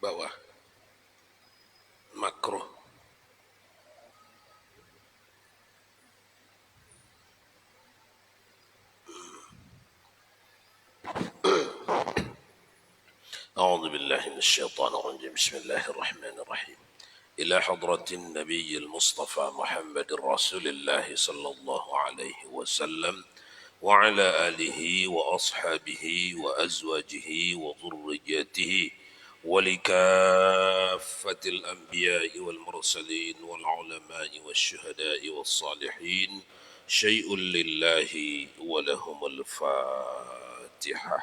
bawah makruh. أعوذ بالله من الشيطان الرجيم. بسم الله الرحمن الرحيم. إلى حضرة النبي المصطفى محمد رسول الله صلى الله عليه وسلم وعلى آله وأصحابه وأزواجه وذريته ولكافة الأنبياء والمرسلين والعلماء والشهداء والصالحين شيء لله ولهم الفاتحة.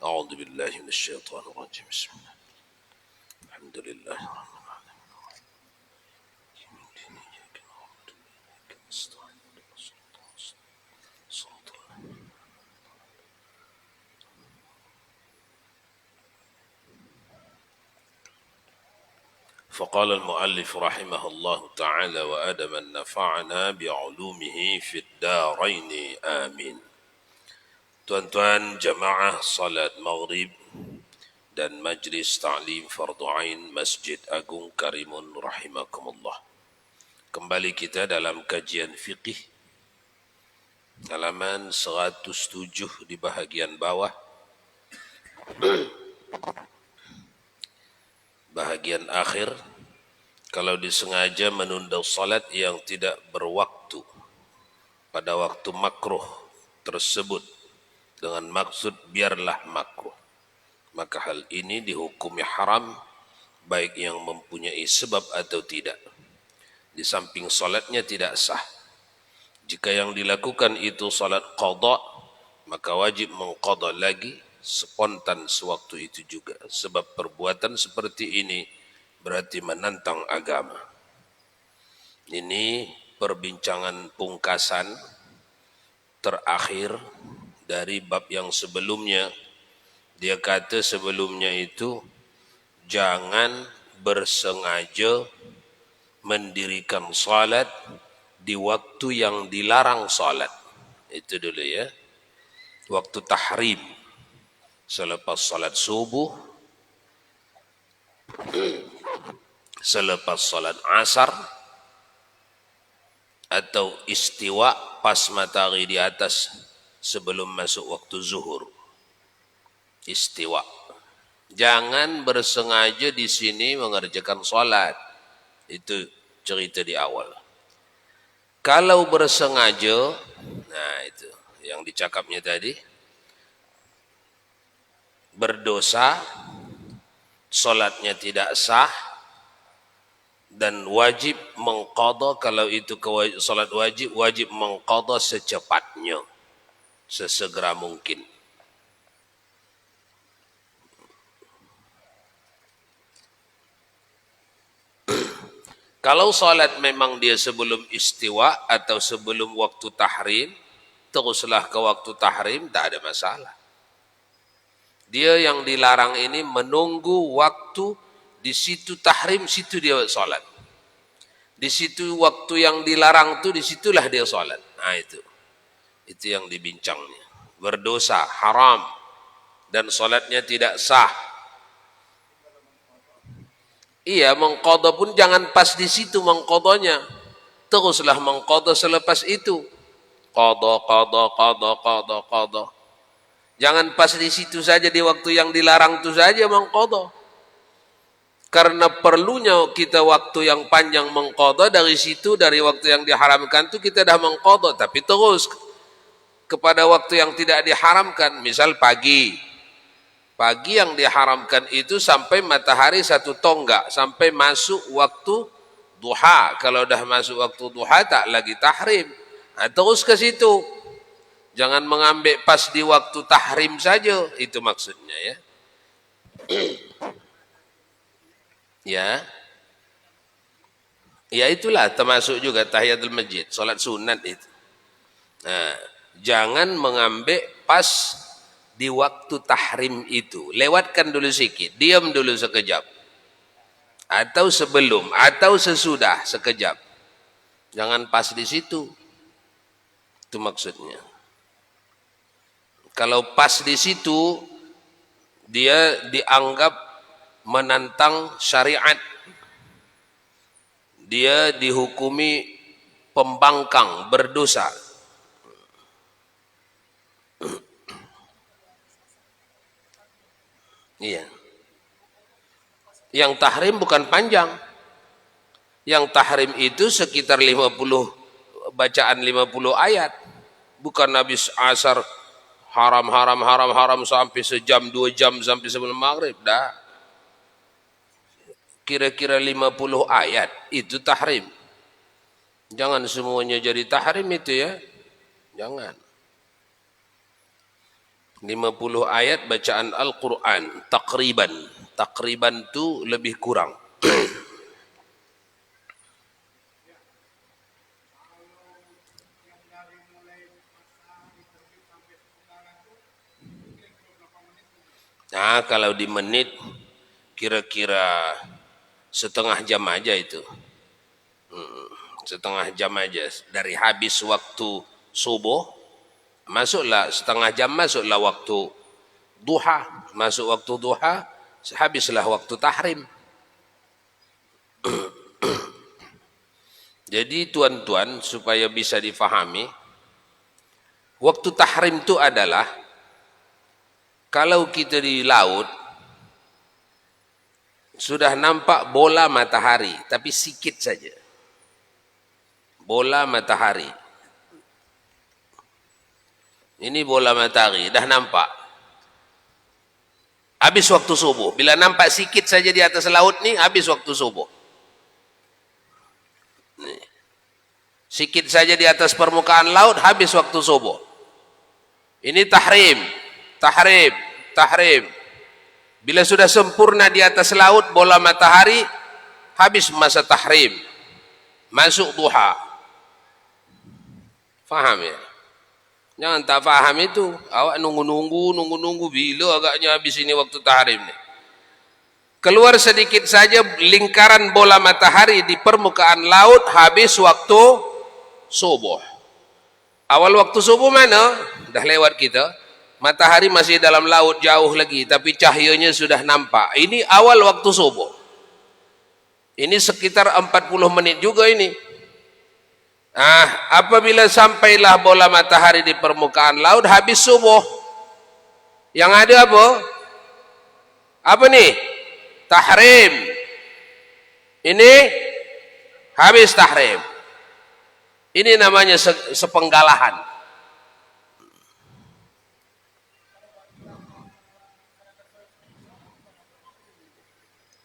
أعوذ بالله من الشيطان الرجيم. بسم الله الحمد لله رب العالمين. فقال المؤلف رحمه الله تعالى وأدم نفعنا بعلومه في الدارين آمين. Tuan-tuan jamaah salat maghrib dan majlis ta'lim fardu ain Masjid Agung Karimun rahimakumullah. Kembali kita dalam kajian fiqih halaman 107 di bahagian bawah. Bahagian akhir, kalau disengaja menunda salat yang tidak berwaktu pada waktu makruh tersebut dengan maksud biarlah makruh, maka hal ini dihukumi haram baik yang mempunyai sebab atau tidak. Di samping salatnya tidak sah. Jika yang dilakukan itu salat qada, maka wajib mengqada lagi spontan sewaktu itu juga. Sebab perbuatan seperti ini berarti menantang agama. Ini perbincangan pungkasan terakhir dari bab yang sebelumnya. Dia kata sebelumnya itu jangan bersengaja mendirikan salat di waktu yang dilarang salat. Itu dulu ya. Waktu tahrim, selepas salat subuh, selepas salat asar, atau istiwa pas matahari di atas sebelum masuk waktu zuhur. Istiwa. Jangan bersengaja di sini mengerjakan salat. Itu cerita di awal. Kalau bersengaja, nah itu yang dicakapnya tadi, berdosa, salatnya tidak sah, dan wajib mengqadha. Kalau itu salat wajib, wajib mengqadha secepatnya, sesegera mungkin. Kalau salat memang dia sebelum istiwa atau sebelum waktu tahrim, teruslah ke waktu tahrim, tak ada masalah. Dia yang dilarang ini menunggu waktu di situ tahrim, situ dia salat. Di situ waktu yang dilarang tu, di situlah dia salat. Nah itu yang dibincangnya. Berdosa, haram, dan salatnya tidak sah. Iya, mengqadha pun jangan pas di situ mengqadhanya. Teruslah mengqadha selepas itu. Qadha. Jangan pas di situ saja, di waktu yang dilarang itu saja mengqadha. Karena perlunya kita waktu yang panjang mengqadha, dari situ, dari waktu yang diharamkan itu kita dah mengqadha. Tapi terus kepada waktu yang tidak diharamkan. Misal pagi yang diharamkan itu sampai matahari satu tonggak, sampai masuk waktu duha. Kalau dah masuk waktu duha tak lagi tahrim. Nah, terus ke situ. Jangan mengambil pas di waktu tahrim saja. Itu maksudnya ya. Ya itulah termasuk juga tahiyatul masjid, salat sunat itu. Nah, jangan mengambil pas di waktu tahrim itu. Lewatkan dulu sikit, diam dulu sekejap. Atau sebelum, atau sesudah sekejap. Jangan pas di situ. Itu maksudnya. Kalau pas di situ, dia dianggap menantang syariat, dia dihukumi pembangkang, berdosa. Iya. Yang tahrim bukan panjang. Yang tahrim itu sekitar 50 bacaan 50 ayat. Bukan habis asar haram sampai sejam 2 jam sampai sebelum maghrib. Dah. Kira-kira 50 ayat itu tahrim. Jangan semuanya jadi tahrim itu ya. Jangan. 50 ayat bacaan Al-Quran. Takriban. Takriban itu lebih kurang. Nah, kalau di menit kira-kira setengah jam aja itu. Setengah jam aja. Dari habis waktu subuh, masuklah setengah jam, masuklah waktu duha. Masuk waktu duha, habislah waktu tahrim. Jadi tuan-tuan, supaya bisa difahami, waktu tahrim itu adalah kalau kita di laut sudah nampak bola matahari, tapi sikit saja. Bola matahari. Ini bola matahari, dah nampak. Habis waktu subuh. Bila nampak sikit saja di atas laut ni, habis waktu subuh. Nih. Sikit saja di atas permukaan laut, habis waktu subuh. Ini tahrim. Tahrim. Tahrim. Bila sudah sempurna di atas laut, bola matahari, habis masa tahrim. Masuk duha. Faham ya? Jangan tak faham itu. Awak nunggu-nunggu bila agaknya habis ini waktu tahrim ni. Keluar sedikit saja lingkaran bola matahari di permukaan laut, habis waktu subuh. Awal waktu subuh mana? Dah lewat kita. Matahari masih dalam laut jauh lagi, tapi cahayanya sudah nampak. Ini awal waktu subuh. Ini sekitar 40 menit juga ini. Apabila sampailah bola matahari di permukaan laut, habis subuh. Yang ada apa? Apa nih? Tahrim. Ini habis tahrim. Ini namanya sepenggalahan.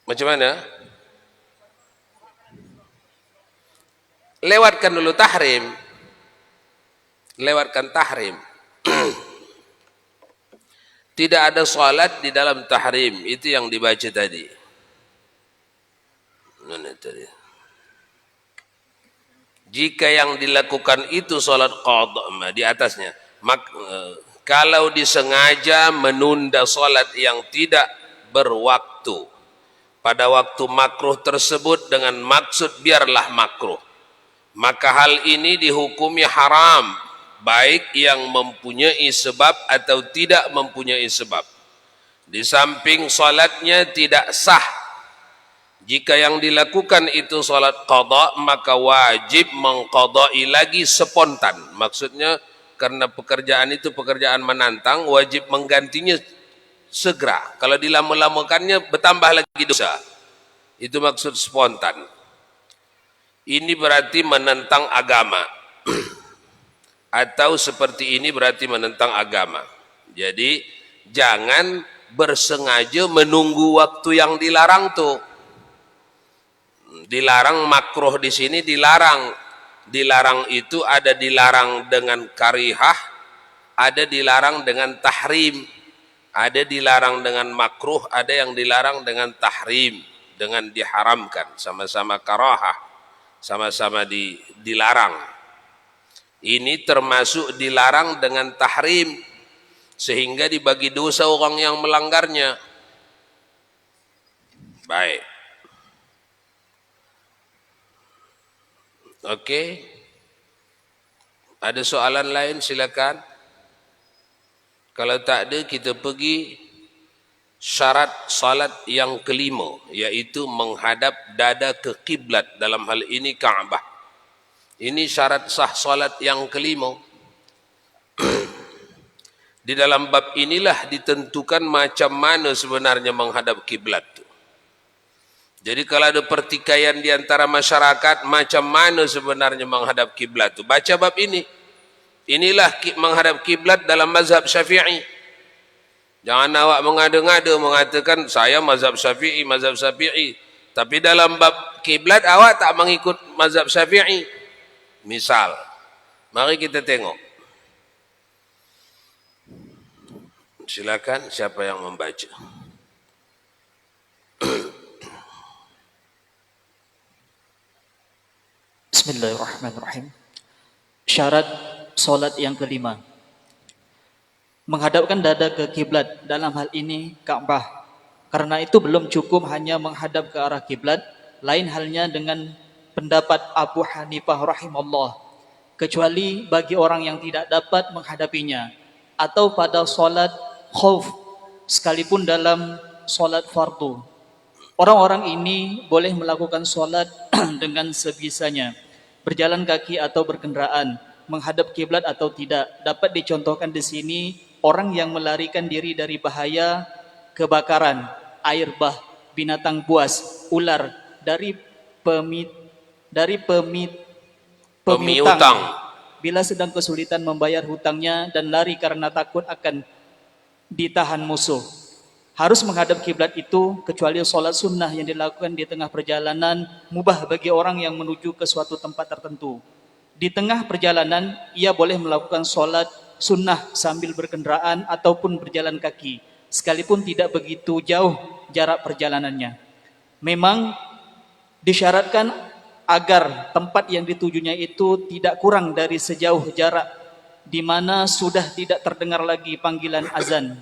Macam mana? Lewatkan dulu tahrim. Lewatkan tahrim. Tidak ada salat di dalam tahrim. Itu yang dibaca tadi. Mana tadi? Jika yang dilakukan itu salat qadha di atasnya, kalau disengaja menunda salat yang tidak berwaktu pada waktu makruh tersebut dengan maksud biarlah makruh, maka hal ini dihukumi haram, baik yang mempunyai sebab atau tidak mempunyai sebab. Di samping salatnya tidak sah. Jika yang dilakukan itu salat qadha, maka wajib mengqadai lagi spontan. Maksudnya karena pekerjaan itu pekerjaan menantang, wajib menggantinya segera. Kalau dilama-lamakannya bertambah lagi dosa. Itu maksud spontan. Ini berarti menentang agama. Atau seperti ini berarti menentang agama. Jadi jangan bersengaja menunggu waktu yang dilarang tuh. Dilarang makruh di sini dilarang. Dilarang itu ada dilarang dengan karihah, ada dilarang dengan tahrim. Ada dilarang dengan makruh, ada yang dilarang dengan tahrim, dengan diharamkan, sama-sama karahah, sama-sama dilarang. Ini termasuk dilarang dengan tahrim, sehingga dibagi dosa orang yang melanggarnya. Baik. Oke. Ada soalan lain silakan. Kalau tak ada, kita pergi syarat salat yang kelima, yaitu menghadap dada ke kiblat, dalam hal ini Ka'bah. Ini syarat sah salat yang kelima. Di dalam bab inilah ditentukan macam mana sebenarnya menghadap kiblat. Jadi kalau ada pertikaian di antara masyarakat, macam mana sebenarnya menghadap kiblat itu? Baca bab ini. Inilah menghadap kiblat dalam mazhab Syafi'i. Jangan awak mengada-ngada mengatakan saya mazhab Syafi'i, mazhab Syafi'i. Tapi dalam bab kiblat awak tak mengikut mazhab Syafi'i. Misal, mari kita tengok. Silakan siapa yang membaca. Bismillahirrahmanirrahim. Syarat solat yang kelima, menghadapkan dada ke kiblat, dalam hal ini Ka'bah. Karena itu belum cukup hanya menghadap ke arah kiblat, lain halnya dengan pendapat Abu Hanifah rahimahullah, kecuali bagi orang yang tidak dapat menghadapinya, atau pada solat khauf, sekalipun dalam solat fardu. Orang-orang ini boleh melakukan solat dengan sebisanya, berjalan kaki atau berkendaraan, menghadap kiblat atau tidak. Dapat dicontohkan di sini orang yang melarikan diri dari bahaya kebakaran, air bah, binatang buas, ular, dari pemihutang, bila sedang kesulitan membayar hutangnya dan lari karena takut akan ditahan musuh. Harus menghadap kiblat itu, kecuali solat sunnah yang dilakukan di tengah perjalanan, mubah bagi orang yang menuju ke suatu tempat tertentu. Di tengah perjalanan, ia boleh melakukan solat sunnah sambil berkendaraan ataupun berjalan kaki, sekalipun tidak begitu jauh jarak perjalanannya. Memang disyaratkan agar tempat yang ditujunya itu tidak kurang dari sejauh jarak di mana sudah tidak terdengar lagi panggilan azan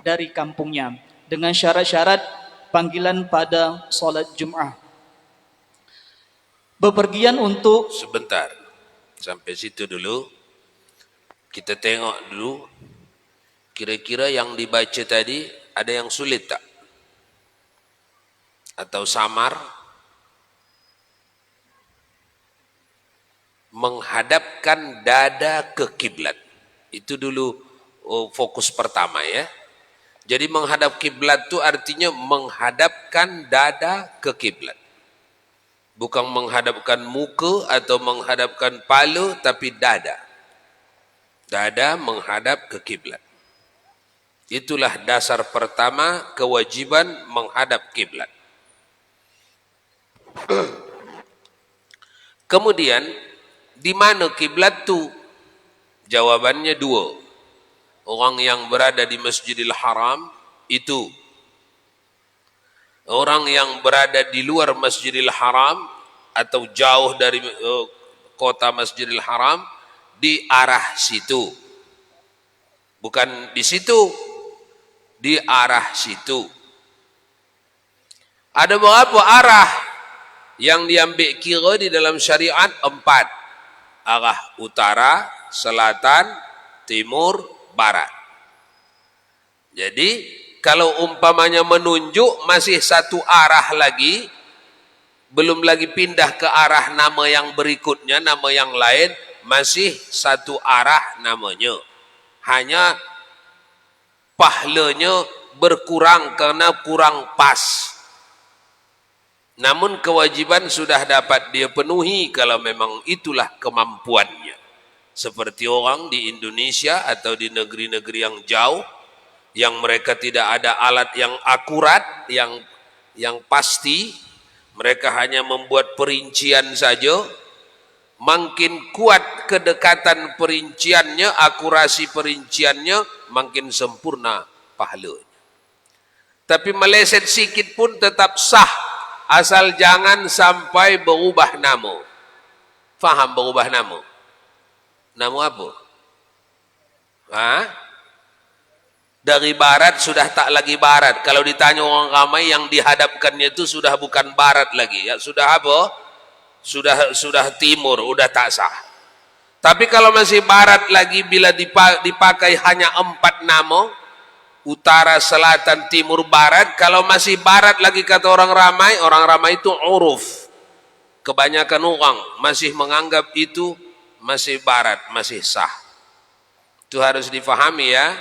dari kampungnya, dengan syarat-syarat panggilan pada solat Jum'ah. Bepergian untuk... Sebentar, sampai situ dulu. Kita tengok dulu, kira-kira yang dibaca tadi ada yang sulit tak? Atau samar? Menghadapkan dada ke kiblat. Itu dulu fokus pertama ya. Jadi menghadap kiblat itu artinya menghadapkan dada ke kiblat. Bukan menghadapkan muka atau menghadapkan kepala, tapi dada. Dada menghadap ke kiblat. Itulah dasar pertama kewajiban menghadap kiblat. Kemudian di mana kiblat tu? Jawabannya dua. Orang yang berada di Masjidil Haram itu. Orang yang berada di luar Masjidil Haram atau jauh dari kota Masjidil Haram, di arah situ. Bukan di situ, di arah situ. Ada berapa arah yang diambil kira di dalam syariat? 4. Arah utara, selatan, timur, barat. Jadi kalau umpamanya menunjuk masih satu arah lagi, belum lagi pindah ke arah nama yang berikutnya, nama yang lain, masih satu arah namanya. Hanya pahalanya berkurang karena kurang pas. Namun kewajiban sudah dapat dia penuhi kalau memang itulah kemampuannya. Seperti orang di Indonesia atau di negeri-negeri yang jauh, yang mereka tidak ada alat yang akurat, yang pasti, mereka hanya membuat perincian saja. Makin kuat kedekatan perinciannya, akurasi perinciannya, makin sempurna pahalanya. Tapi meleset sikit pun tetap sah, asal jangan sampai berubah nama. Faham berubah nama? Nama apa? Dari barat sudah tak lagi barat. Kalau ditanya orang ramai, yang dihadapkannya itu sudah bukan barat lagi. Ya, sudah apa? Sudah timur, sudah tak sah. Tapi kalau masih barat lagi, bila dipakai hanya 4 nama, utara, selatan, timur, barat. Kalau masih barat lagi kata orang ramai itu uruf. Kebanyakan orang masih menganggap itu masih barat, masih sah. Itu harus difahami ya,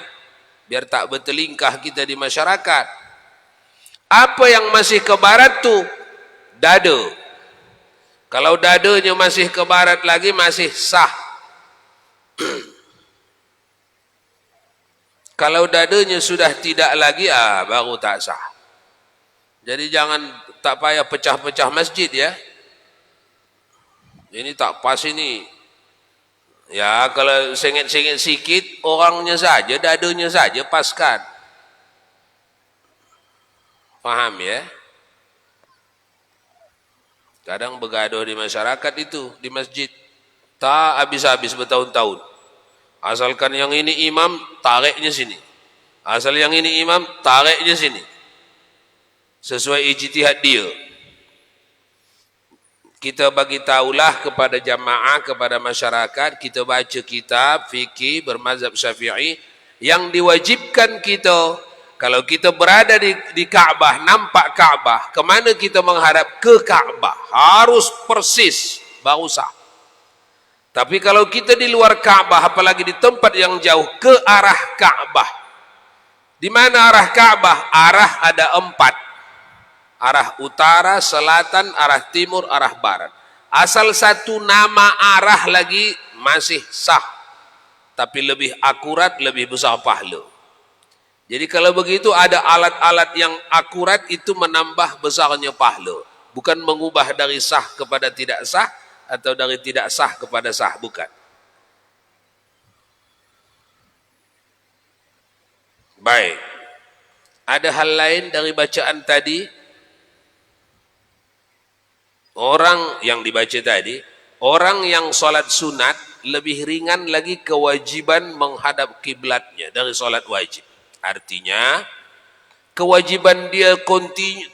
biar tak bertelingkah kita di masyarakat. Apa yang masih ke barat tuh? Dada. Kalau dadanya masih ke barat lagi masih sah. Kalau dadanya sudah tidak lagi, baru tak sah. Jadi jangan tak payah pecah-pecah masjid ya. Ini tak pas ini. Ya kalau sengit-sengit sikit, orangnya saja, dadanya saja paskan. Paham ya? Kadang begaduh di masyarakat itu, di masjid. Tak habis-habis bertahun-tahun. Asalkan yang ini imam, tariknya sini. Asal yang ini imam, tariknya sini. Sesuai ijtihad dia. Kita bagi tahulah kepada jamaah, kepada masyarakat, kita baca kitab, fikih, bermazhab syafi'i, yang diwajibkan kita, kalau kita berada di Ka'bah, nampak Ka'bah, kemana kita menghadap? Ke Ka'bah. Harus persis, baru sah. Tapi kalau kita di luar Ka'bah, apalagi di tempat yang jauh, ke arah Ka'bah. Di mana arah Ka'bah? Arah ada 4. Arah utara, selatan, arah timur, arah barat. Asal satu nama arah lagi masih sah. Tapi lebih akurat, lebih besar pahala. Jadi kalau begitu ada alat-alat yang akurat itu menambah besarnya pahala. Bukan mengubah dari sah kepada tidak sah, atau dari tidak sah kepada sah, bukan. Baik. Ada hal lain dari bacaan tadi? Orang yang dibaca tadi, orang yang sholat sunat lebih ringan lagi kewajiban menghadap kiblatnya dari sholat wajib. Artinya, kewajiban dia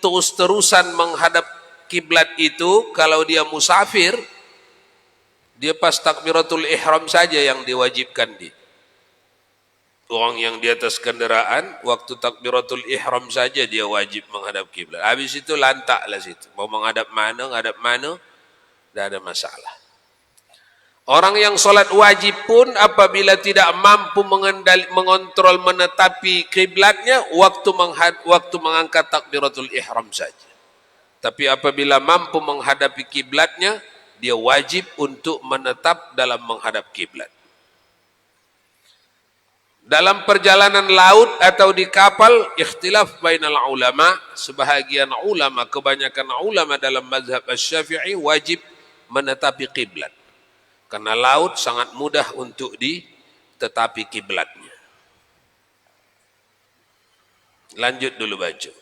terus-terusan menghadap kiblat itu, kalau dia musafir, dia pas takbiratul ihram saja yang diwajibkan dia. Orang yang di atas kendaraan, waktu takbiratul ihram saja dia wajib menghadap kiblat. Habis itu lantaklah situ. Mau menghadap mana, tidak ada masalah. Orang yang sholat wajib pun apabila tidak mampu mengontrol, menetapi kiblatnya, waktu mengangkat takbiratul ihram saja. Tapi apabila mampu menghadapi kiblatnya, dia wajib untuk menetap dalam menghadap kiblat. Dalam perjalanan laut atau di kapal, ikhtilaf bainal ulama, sebahagian ulama, kebanyakan ulama dalam mazhab Asy-Syafi'i wajib menetapi kiblat. Karena laut sangat mudah untuk ditetapi kiblatnya. Lanjut dulu baca.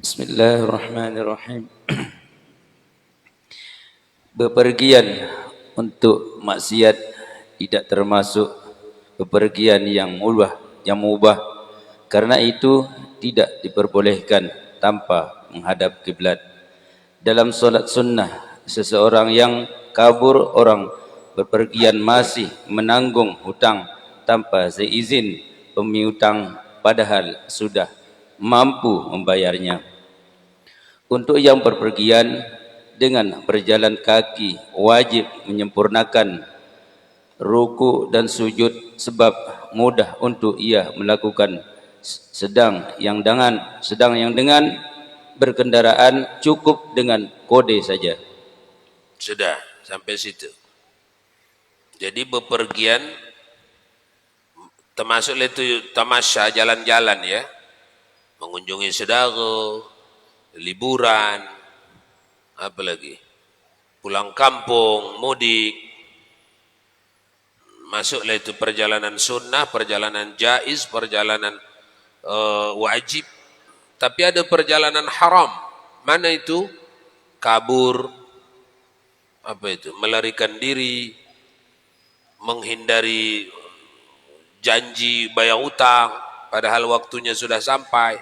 Bismillahirrahmanirrahim. Bepergian untuk maksiat tidak termasuk bepergian yang mubah. Karena itu tidak diperbolehkan tanpa menghadap kiblat. Dalam solat sunnah, seseorang yang kabur orang bepergian masih menanggung hutang tanpa seizin pemiutang padahal sudah mampu membayarnya. Untuk yang berpergian dengan berjalan kaki wajib menyempurnakan ruku dan sujud sebab mudah untuk ia melakukan, sedang yang dengan berkendaraan cukup dengan kode saja. Sudah sampai situ. Jadi bepergian termasuk itu tamasya, jalan-jalan ya, mengunjungi saudara, liburan, apa lagi, pulang kampung, mudik, masuklah itu perjalanan sunnah, perjalanan jaiz, perjalanan wajib. Tapi ada perjalanan haram. Mana itu? Kabur, apa itu, melarikan diri, menghindari janji bayar utang padahal waktunya sudah sampai.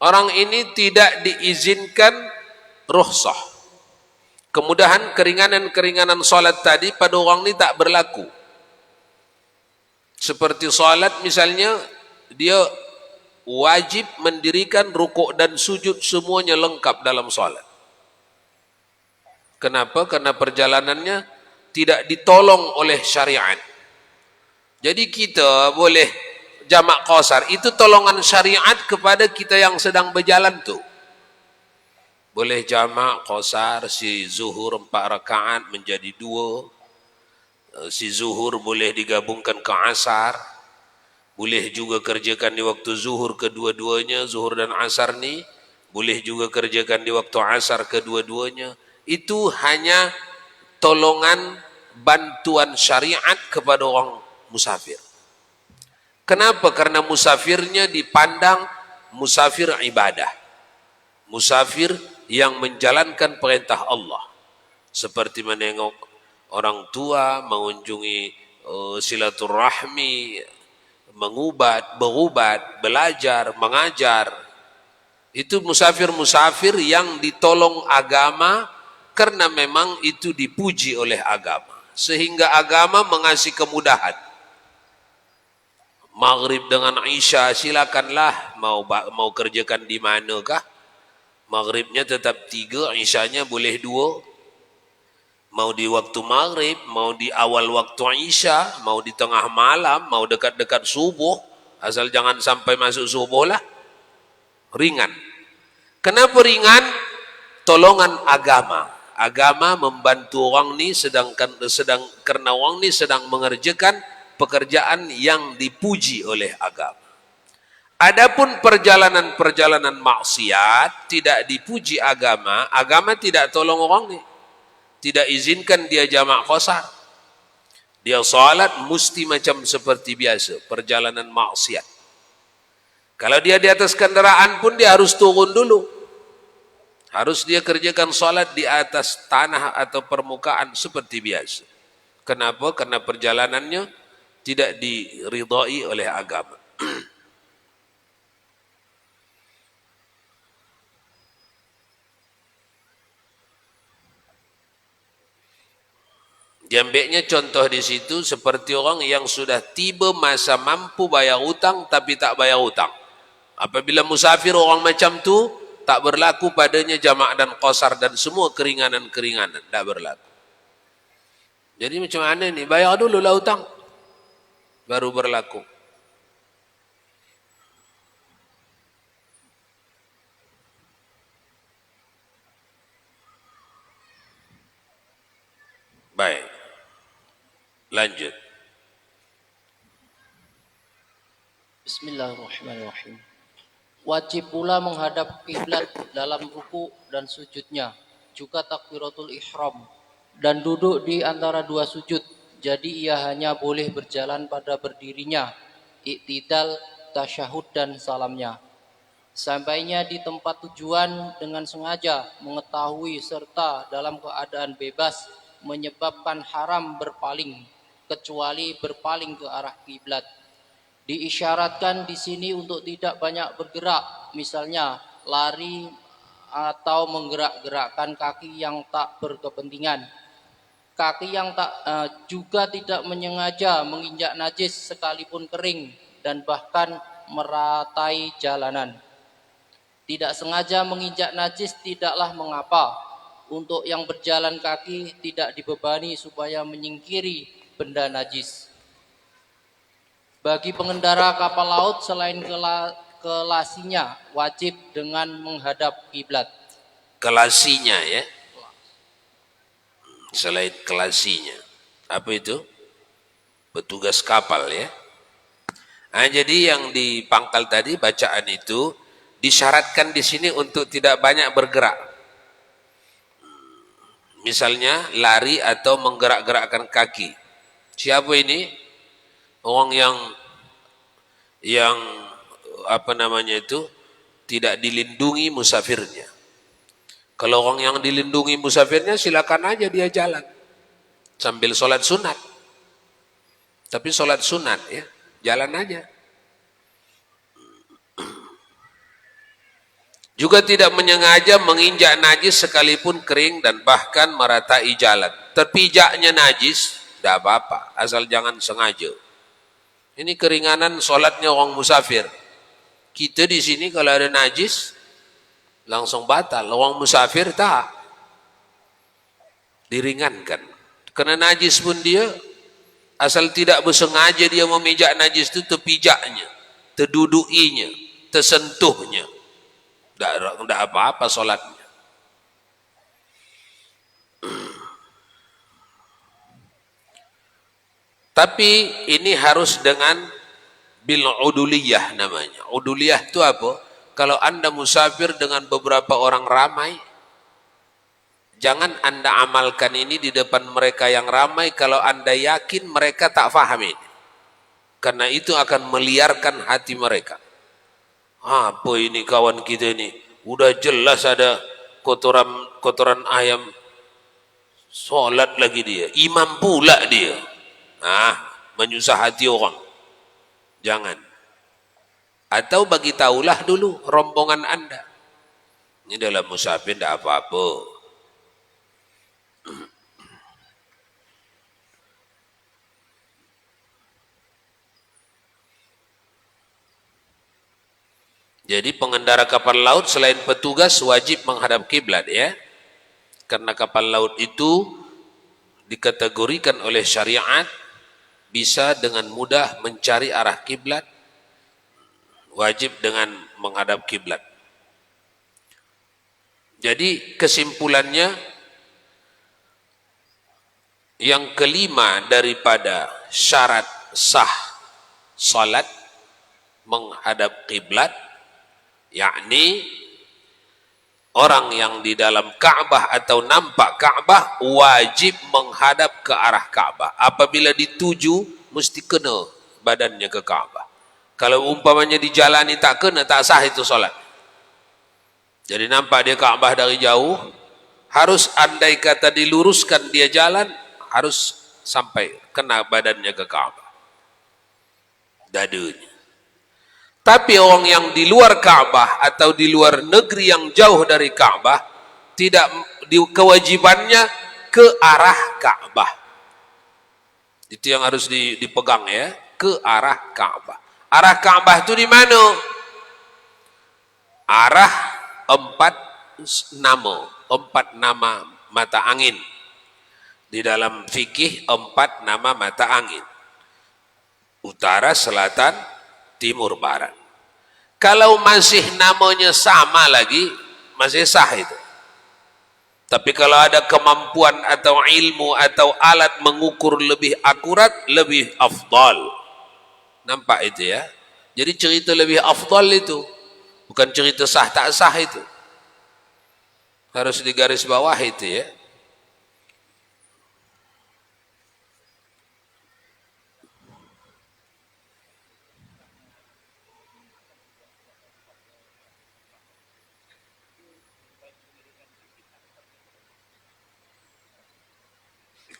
Orang ini tidak diizinkan rukhsah. Kemudahan, keringanan-keringanan salat tadi pada orang ini tak berlaku. Seperti salat misalnya, dia wajib mendirikan rukuk dan sujud semuanya lengkap dalam salat. Kenapa? Karena perjalanannya tidak ditolong oleh syariat. Jadi kita boleh jamak qasar, itu tolongan syariat kepada kita yang sedang berjalan tuh. Boleh jamak qasar, si zuhur 4 rakaat menjadi 2. Si zuhur boleh digabungkan ke asar. Boleh juga kerjakan di waktu zuhur kedua-duanya, zuhur dan asar ni. Boleh juga kerjakan di waktu asar kedua-duanya. Itu hanya tolongan bantuan syariat kepada orang musafir. Kenapa? Karena musafirnya dipandang musafir ibadah. Musafir yang menjalankan perintah Allah. Seperti menengok orang tua, mengunjungi silaturahmi, berubat, belajar, mengajar. Itu musafir-musafir yang ditolong agama karena memang itu dipuji oleh agama. Sehingga agama mengasih kemudahan. Maghrib dengan Isya silakanlah, mau kerjakan di manakah? Maghribnya tetap 3, Isyanya boleh 2. Mau di waktu maghrib, mau di awal waktu Isya, mau di tengah malam, mau dekat-dekat subuh, asal jangan sampai masuk subuh lah. Ringan. Kenapa ringan? Tolongan agama. Agama membantu orang ni karena orang ni sedang mengerjakan pekerjaan yang dipuji oleh agama. Adapun perjalanan-perjalanan maksiat tidak dipuji agama, agama tidak tolong orang ni. Tidak izinkan dia jamak qasar. Dia salat mesti macam seperti biasa, perjalanan maksiat. Kalau dia di atas kendaraan pun dia harus turun dulu. Harus dia kerjakan salat di atas tanah atau permukaan seperti biasa. Kenapa? Karena perjalanannya tidak diridai oleh agama. Diambilnya contoh di situ seperti orang yang sudah tiba masa mampu bayar hutang tapi tak bayar hutang. Apabila musafir orang macam tu tak berlaku padanya jamak dan qasar dan semua keringanan-keringanan tak berlaku. Jadi macam mana ni? Bayar dulu lah hutang baru berlaku. Baik. Lanjut. Bismillahirrahmanirrahim. Wajib pula menghadap kiblat dalam ruku dan sujudnya, juga takbiratul ihram, dan duduk di antara 2 sujud. Jadi ia hanya boleh berjalan pada berdirinya, iktidal, tasyahud dan salamnya. Sampainya di tempat tujuan dengan sengaja mengetahui serta dalam keadaan bebas menyebabkan haram berpaling, kecuali berpaling ke arah kiblat. Diisyaratkan di sini untuk tidak banyak bergerak, misalnya lari atau menggerak-gerakkan kaki yang tak berkepentingan. Kaki yang juga tidak menyengaja menginjak najis sekalipun kering dan bahkan meratai jalanan. Tidak sengaja menginjak najis tidaklah mengapa. Untuk yang berjalan kaki tidak dibebani supaya menyingkiri benda najis. Bagi pengendara kapal laut selain kelasinya wajib dengan menghadap kiblat. Kelasinya ya. Selain kelasinya. Apa itu? Petugas kapal ya. Nah, jadi yang di pangkal tadi bacaan itu disyaratkan di sini untuk tidak banyak bergerak. Misalnya lari atau menggerak-gerakkan kaki. Siapa ini? Orang yang apa namanya itu tidak dilindungi musafirnya. Kalau orang yang dilindungi musafirnya silakan aja dia jalan sambil sholat sunat. Tapi sholat sunat ya, jalan aja. Juga tidak menyengaja menginjak najis sekalipun kering dan bahkan meratai jalan. Terpijaknya najis, tidak apa-apa, asal jangan sengaja. Ini keringanan sholatnya orang musafir. Kita di sini kalau ada najis, langsung batal. Orang musafir tak. Diringankan. Karena najis pun dia, asal tidak bersengaja dia memijak najis itu, terpijaknya, terdudukinya, tersentuhnya. Tidak apa-apa sholatnya. Tapi ini harus dengan bil uduliyah namanya. Uduliyah itu apa? Kalau Anda musafir dengan beberapa orang ramai, jangan Anda amalkan ini di depan mereka yang ramai kalau Anda yakin mereka tak faham ini. Karena itu akan meliarkan hati mereka. Apa ini kawan kita ini? Udah jelas ada kotoran ayam. Sholat lagi dia. Imam pula dia. Menyusah hati orang. Jangan. Atau bagi tahulah dulu rombongan Anda. Ini dalam musafir tidak apa-apa. Jadi pengendara kapal laut selain petugas wajib menghadap kiblat ya. Karena kapal laut itu dikategorikan oleh syariat bisa dengan mudah mencari arah kiblat, wajib dengan menghadap kiblat. Jadi kesimpulannya yang kelima daripada syarat sah salat menghadap kiblat, yakni orang yang di dalam Ka'bah atau nampak Ka'bah wajib menghadap ke arah Ka'bah. Apabila dituju mesti kena badannya ke Ka'bah. Kalau umpamanya dijalani tak kena, tak sah itu solat. Jadi nampak dia Ka'bah dari jauh, harus andai kata diluruskan dia jalan, harus sampai kena badannya ke Ka'bah, dadanya. Tapi orang yang di luar Ka'bah atau di luar negeri yang jauh dari Ka'bah, tidak kewajibannya ke arah Ka'bah. Itu yang harus dipegang ya, ke arah Ka'bah. Arah Ka'bah itu di mana? Arah empat nama mata angin. Di dalam fikih 4 nama mata angin. Utara, selatan, timur, barat. Kalau masih namanya sama lagi, masih sah itu. Tapi kalau ada kemampuan atau ilmu atau alat mengukur lebih akurat, lebih afdal. Nampak itu ya. Jadi cerita lebih afdal itu, bukan cerita sah tak sah itu. Harus digaris bawah itu ya.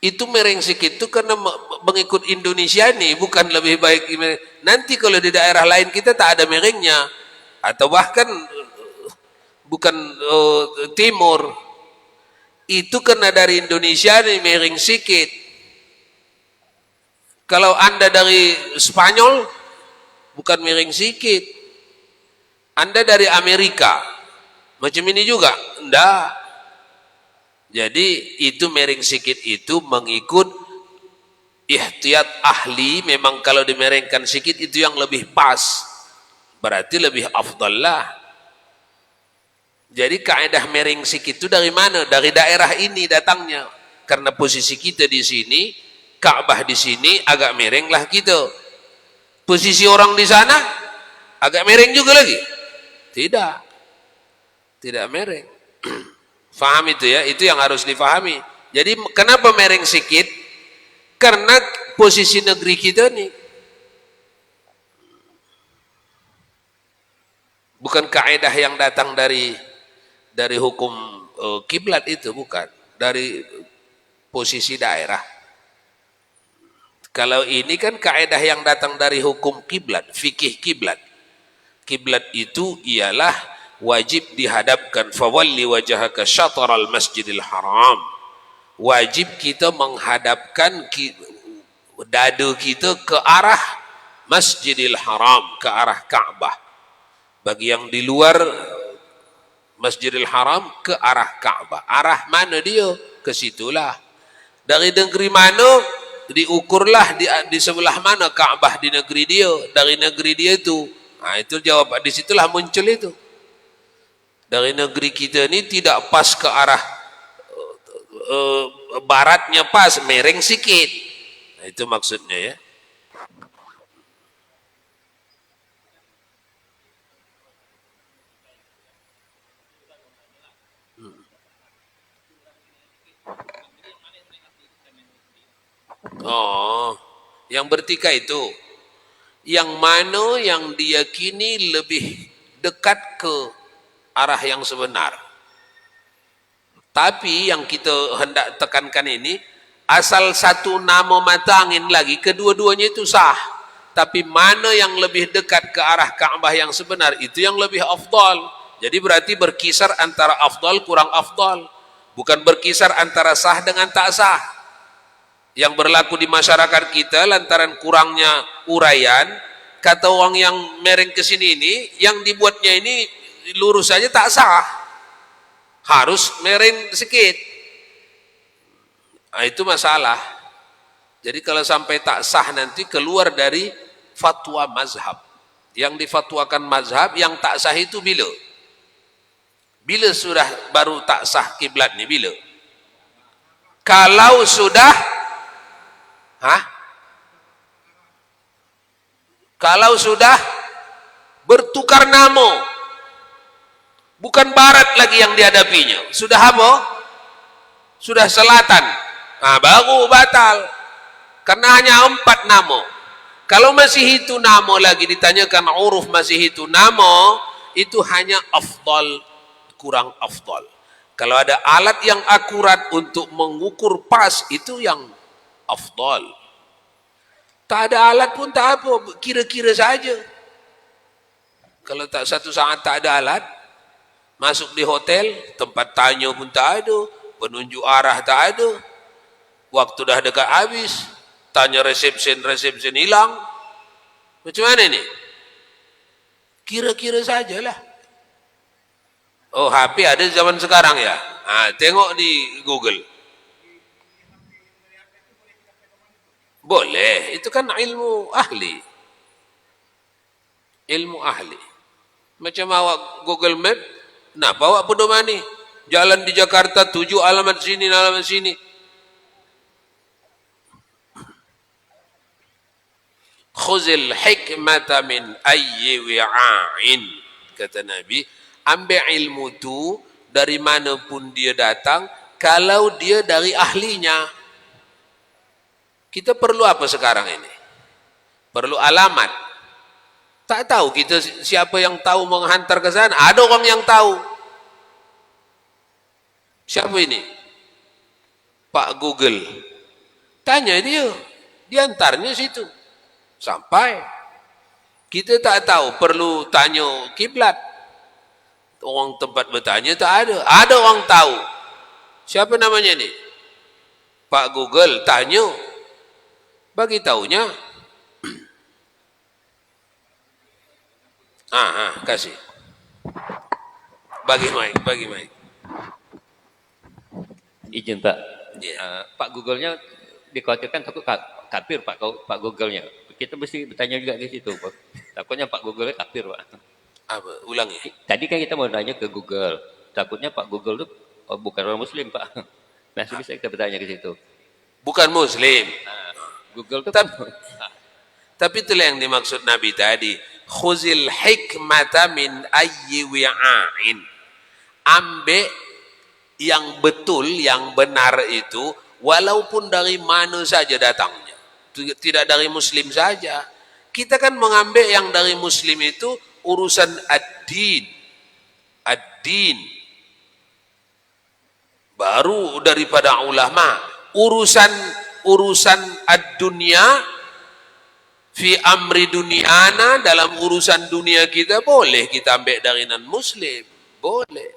Itu mereng sikit itu karena mengikut Indonesia ini, bukan lebih baik. Nanti kalau di daerah lain kita tak ada merengnya, atau bahkan bukan timur, itu karena dari Indonesia ini mereng sikit. Kalau Anda dari Spanyol, bukan mereng sikit. Anda dari Amerika, macam ini juga, enggak. Jadi itu mereng sikit itu mengikut ihtiyat ahli. Memang kalau dimerengkan sikit itu yang lebih pas, berarti lebih afdal lah. Jadi kaidah mereng sikit itu dari mana? Dari daerah ini datangnya. Karena posisi kita di sini, Ka'bah di sini, agak mereng lah kita. Posisi orang di sana agak mereng juga lagi? Tidak, tidak mereng. Faham itu ya, itu yang harus difahami. Jadi kenapa mereng sikit? Karena posisi negeri kita nih. Bukan kaidah yang datang dari hukum kiblat itu, bukan. Dari posisi daerah. Kalau ini kan kaidah yang datang dari hukum kiblat, fikih kiblat. Kiblat itu ialah wajib dihadapkan, fawalli wajhaka syatral masjidil haram. Wajib kita menghadapkan dada kita ke arah Masjidil Haram, ke arah Ka'bah. Bagi yang di luar Masjidil Haram, ke arah Ka'bah. Arah mana dia? Ke situlah. Dari negeri mana, diukurlah di sebelah mana Ka'bah di negeri dia. Dari negeri dia itu. Nah, itu jawab, di situlah muncul itu. Dari negeri kita ni tidak pas ke arah baratnya, pas, mereng sikit. Nah, itu maksudnya ya. Oh, yang bertikai itu, yang mana yang diyakini lebih dekat ke arah yang sebenar. Tapi yang kita hendak tekankan ini, asal satu nama mata angin lagi, kedua-duanya itu sah. Tapi mana yang lebih dekat ke arah Ka'bah yang sebenar, itu yang lebih afdal. Jadi berarti berkisar antara afdal kurang afdal. Bukan berkisar antara sah dengan tak sah. Yang berlaku di masyarakat kita lantaran kurangnya uraian, kata orang yang mereng ke sini ini, yang dibuatnya ini lurus saja tak sah, harus mereng sedikit. Nah, itu masalah. Jadi kalau sampai tak sah nanti keluar dari fatwa mazhab. Yang difatwakan mazhab, yang tak sah itu bila? Bila sudah baru tak sah kiblat ni, bila? Kalau sudah kalau sudah bertukar nama, bukan barat lagi yang dihadapinya, sudah apa? Sudah selatan. Nah, baru batal. Karena hanya 4 nama. Kalau masih itu nama lagi ditanyakan uruf masih itu nama, itu hanya afdal, kurang afdal. Kalau ada alat yang akurat untuk mengukur pas, itu yang afdal. Tak ada alat pun tak apa, kira-kira saja. Kalau tak satu saat tak ada alat, masuk di hotel, tempat tanya pun tak ada, penunjuk arah tak ada, waktu dah dekat habis, tanya resepsi hilang. Macam mana ni? Kira-kira sajalah. Oh, HP ada zaman sekarang ya? Tengok di Google. Boleh, itu kan ilmu ahli. Ilmu ahli. Macam awak Google Map, kenapa awak pedomani? Jalan di Jakarta 7 alamat sini. Khuzil hikmata min ayyi wi'ain, kata Nabi, ambil ilmu itu dari manapun dia datang, kalau dia dari ahlinya. Kita perlu apa sekarang ini? Perlu alamat. Tak tahu kita siapa yang tahu menghantar ke sana. Ada orang yang tahu. Siapa ini? Pak Google. Tanya dia. Diantarnya situ. Sampai. Kita tak tahu, perlu tanya kiblat. Orang tempat bertanya tak ada. Ada orang tahu. Siapa namanya ni? Pak Google. Tanya. Bagi tahunya. Kasih. Bagi mic. Izin Pak. Yeah. Pak Google-nya dikhawatirkan takut kafir Pak Google-nya. Kita mesti bertanya juga di situ Pak. Takutnya Pak Google-nya kafir Pak. Apa? Ulangi. Tadi kan kita mau nanya ke Google. Takutnya Pak Google itu bukan orang Muslim Pak. Masih bisa kita bertanya ke situ. Bukan Muslim. Google itu tapi itulah yang dimaksud Nabi tadi. Khuzil hikmata min ayyi wi'ain. Ambil yang betul, yang benar itu, walaupun dari mana saja datangnya. Tidak dari Muslim saja. Kita kan mengambil yang dari Muslim itu urusan ad-din. Ad-din. Baru daripada ulama. Urusan ad-dunya Fi amri duniana, dalam urusan dunia kita boleh kita ambil dari non muslim, boleh.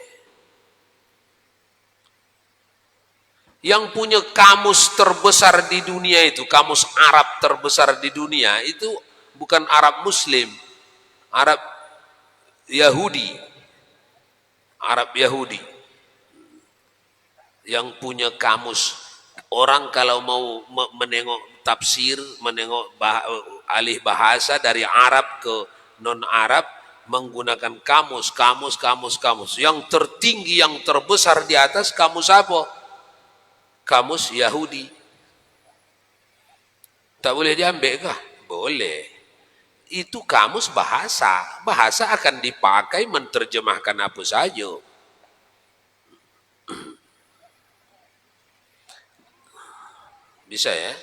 Yang punya kamus terbesar di dunia itu, kamus Arab terbesar di dunia itu bukan Arab Muslim, Arab Yahudi. Arab Yahudi yang punya kamus. Orang kalau mau menengok tafsir, menengok alih bahasa dari Arab ke non-Arab, menggunakan kamus. Yang tertinggi, yang terbesar di atas kamus apa? Kamus Yahudi. Tak boleh diambil kah? Boleh. Itu kamus bahasa. Bahasa akan dipakai menerjemahkan apa saja. Bisa ya?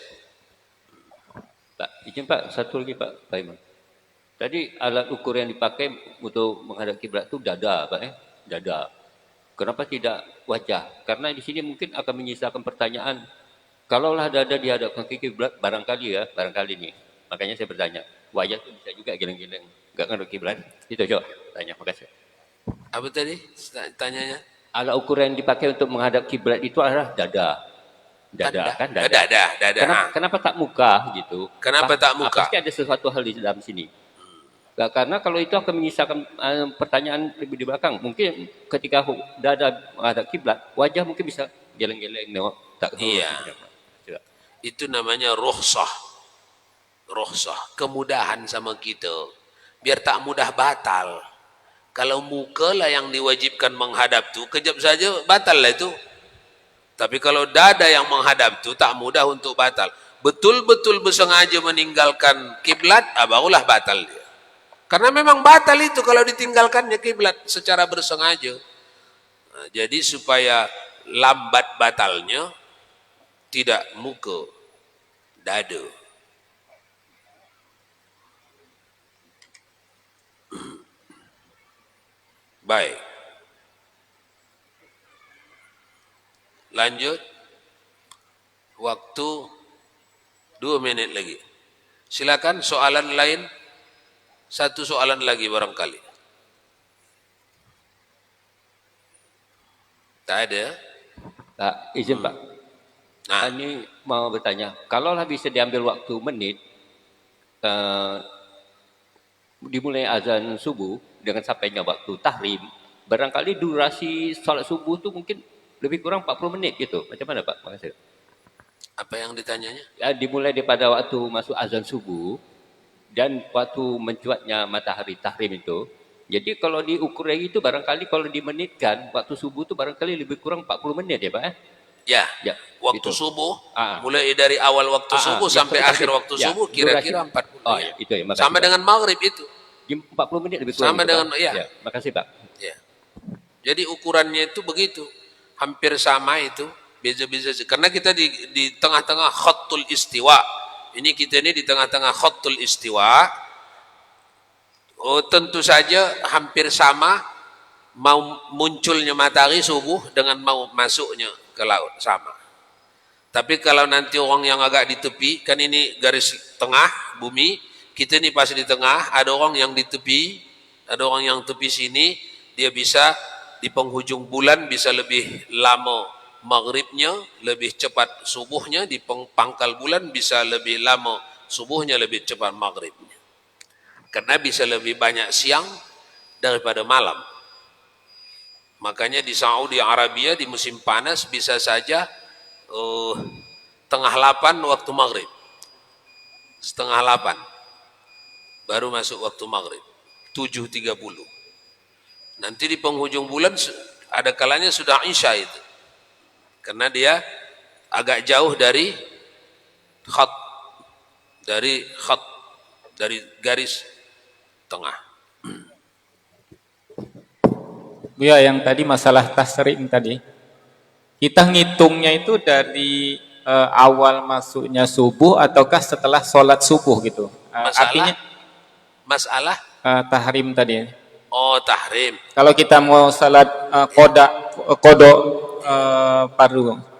Pak, izin Pak, satu lagi Pak Iman. Tadi alat ukur yang dipakai untuk menghadap kiblat itu dada, Pak, dada. Kenapa tidak wajah? Karena di sini mungkin akan menyisakan pertanyaan. Kalaulah dada dihadapkan ke kiblat, barangkali nih. Makanya saya bertanya, wajah itu bisa juga geleng-geleng, enggak ngadep kiblat. Itu coba tanya, makasih. Apa tadi tanyanya? Alat ukur yang dipakai untuk menghadap kiblat itu adalah dada. Dada. Kenapa tak muka gitu? Kenapa tak muka? Pasti ada sesuatu hal di dalam sini. Karena kalau itu akan menyisakan pertanyaan lebih di belakang. Mungkin ketika dada menghadap kiblat, wajah mungkin bisa geleng-geleng, tak. Iya. Itu namanya rukhsah. Rukhsah, kemudahan sama kita. Biar tak mudah batal. Kalau muka lah yang diwajibkan menghadap tu, kejap saja batal lah itu. Tapi kalau dada yang menghadap tu tak mudah untuk batal. Betul-betul bersengaja meninggalkan kiblat, barulah batal dia. Karena memang batal itu kalau ditinggalkannya kiblat secara bersengaja. Nah, jadi supaya lambat batalnya, tidak muka, dada. Baik. Lanjut. Waktu 2 menit lagi. Silakan soalan lain. Satu soalan lagi barangkali. Tak ada? Tak, izin Pak. Nah. Ini mau bertanya, kalaulah bisa diambil waktu menit, dimulai azan subuh dengan sampainya waktu tahrim, barangkali durasi salat subuh itu mungkin lebih kurang 40 menit gitu. Macam mana Pak? Makasih. Apa yang ditanyanya? Ya, dimulai daripada waktu masuk azan subuh dan waktu mencuatnya matahari tahrim itu. Jadi kalau diukur lagi itu barangkali kalau dimenitkan waktu subuh itu barangkali lebih kurang 40 menit ya Pak? Ya, Ya, waktu itu. subuh, mulai dari awal waktu subuh sampai akhir waktu subuh kira-kira 40 Oh, menit. itu ya, makasih, Sama Pak. dengan maghrib itu. Di 40 menit lebih kurang. Sama itu, dengan, Pak. ya. Makasih Pak. Ya. Jadi ukurannya itu begitu. Hampir sama itu. Beza-beza. Karena kita di tengah-tengah khattul istiwa. Ini kita ini di tengah-tengah khattul istiwa. Oh, tentu saja hampir sama mau munculnya matahari subuh dengan mau masuknya ke laut. Sama. Tapi kalau nanti orang yang agak di tepi, kan ini garis tengah bumi, kita ini pas di tengah, ada orang yang di tepi, ada orang yang tepi sini, dia bisa di penghujung bulan bisa lebih lama maghribnya, lebih cepat subuhnya, di pangkal bulan bisa lebih lama subuhnya, lebih cepat maghribnya. Karena bisa lebih banyak siang daripada malam. Makanya di Saudi Arabia di musim panas bisa saja tengah 8 waktu maghrib. Setengah 8 baru masuk waktu maghrib. 7.30. Nanti di penghujung bulan ada kalanya sudah isya itu. Karena dia agak jauh dari khat, dari garis tengah. Ya, yang tadi masalah tasrim tadi, kita ngitungnya itu dari awal masuknya subuh ataukah setelah sholat subuh gitu? Artinya masalah tahrim tadi. Oh, tahrim. Kalau kita mau salat kodok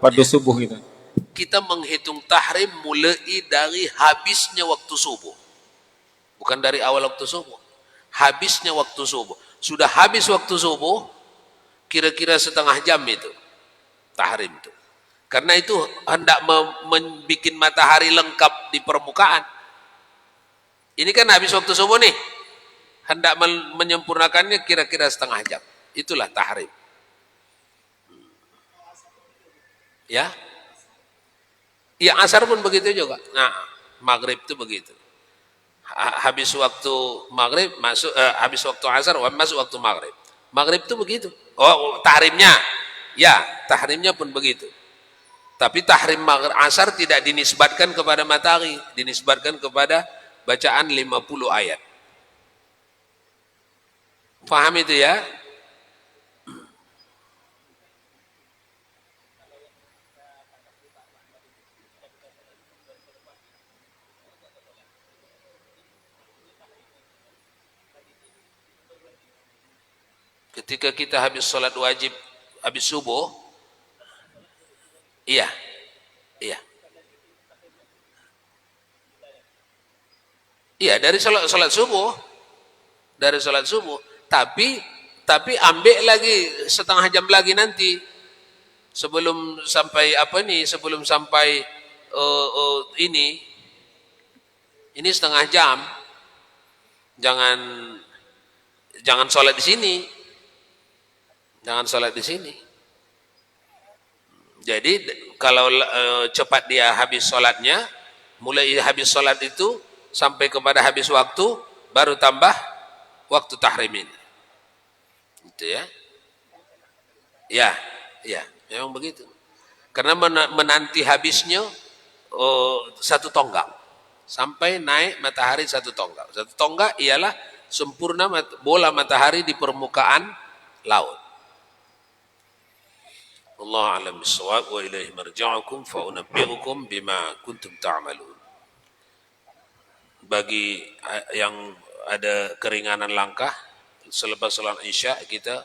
fardu subuh gitu. Kita menghitung tahrim mulai dari habisnya waktu subuh. Bukan dari awal waktu subuh. Habisnya waktu subuh. Sudah habis waktu subuh, kira-kira setengah jam itu. Tahrim itu. Karena itu hendak membuat matahari lengkap di permukaan. Ini kan habis waktu subuh nih. Hendak menyempurnakannya kira-kira setengah jam. Itulah tahrim. Ya. Ya, asar pun begitu juga. Nah, maghrib itu begitu. Habis waktu maghrib masuk, habis waktu asar masuk waktu maghrib. Maghrib itu begitu. Oh, tahrimnya. Ya, tahrimnya pun begitu. Tapi tahrim maghrib asar tidak dinisbatkan kepada matahari, dinisbatkan kepada bacaan 50 ayat. Paham itu ya? Ketika kita habis sholat wajib, habis subuh, iya, iya, iya dari sholat subuh, tapi ambil lagi setengah jam lagi nanti sebelum sampai sebelum sampai ini setengah jam, jangan sholat di sini. Jangan sholat di sini. Jadi kalau cepat dia habis sholatnya, mulai habis sholat itu sampai kepada habis waktu, baru tambah waktu tahrimin. Gitu ya. Ya, memang begitu. Karena menanti habisnya satu tonggak. Sampai naik matahari satu tonggak. Satu tonggak ialah sempurna bola matahari di permukaan laut. Allah a'lam bissawab wa ilaihi marji'ukum fa unabbi'ukum bima kuntum ta'malun. Bagi yang ada keringanan langkah selepas salat Isya kita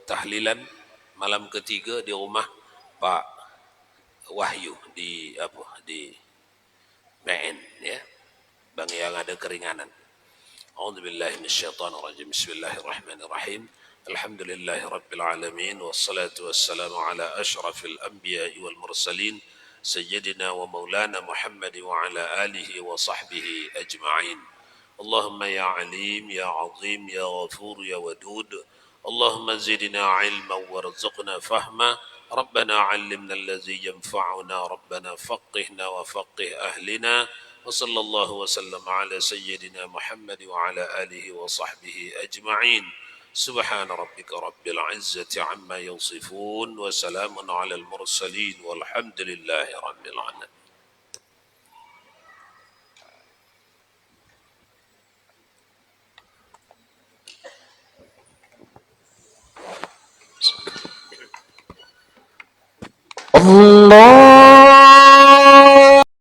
tahlilan malam ketiga di rumah Pak Wahyu di PN ya. Bagi yang ada keringanan. A'udzubillahi minasyaitonir rajim. Bismillahirrahmanirrahim. الحمد لله رب العالمين والصلاة والسلام على أشرف الأنبياء والمرسلين سيدنا ومولانا محمد وعلى آله وصحبه أجمعين. اللهم يا عليم يا عظيم يا غفور يا ودود اللهم زدنا علما وارزقنا فهما ربنا علمنا الذي ينفعنا ربنا فقهنا وفقه أهلنا وصلى الله وسلم على سيدنا محمد وعلى آله وصحبه أجمعين. سبحان ربك رب العزة عما يصفون وسلام على المرسلين والحمد لله رب العالمين. الله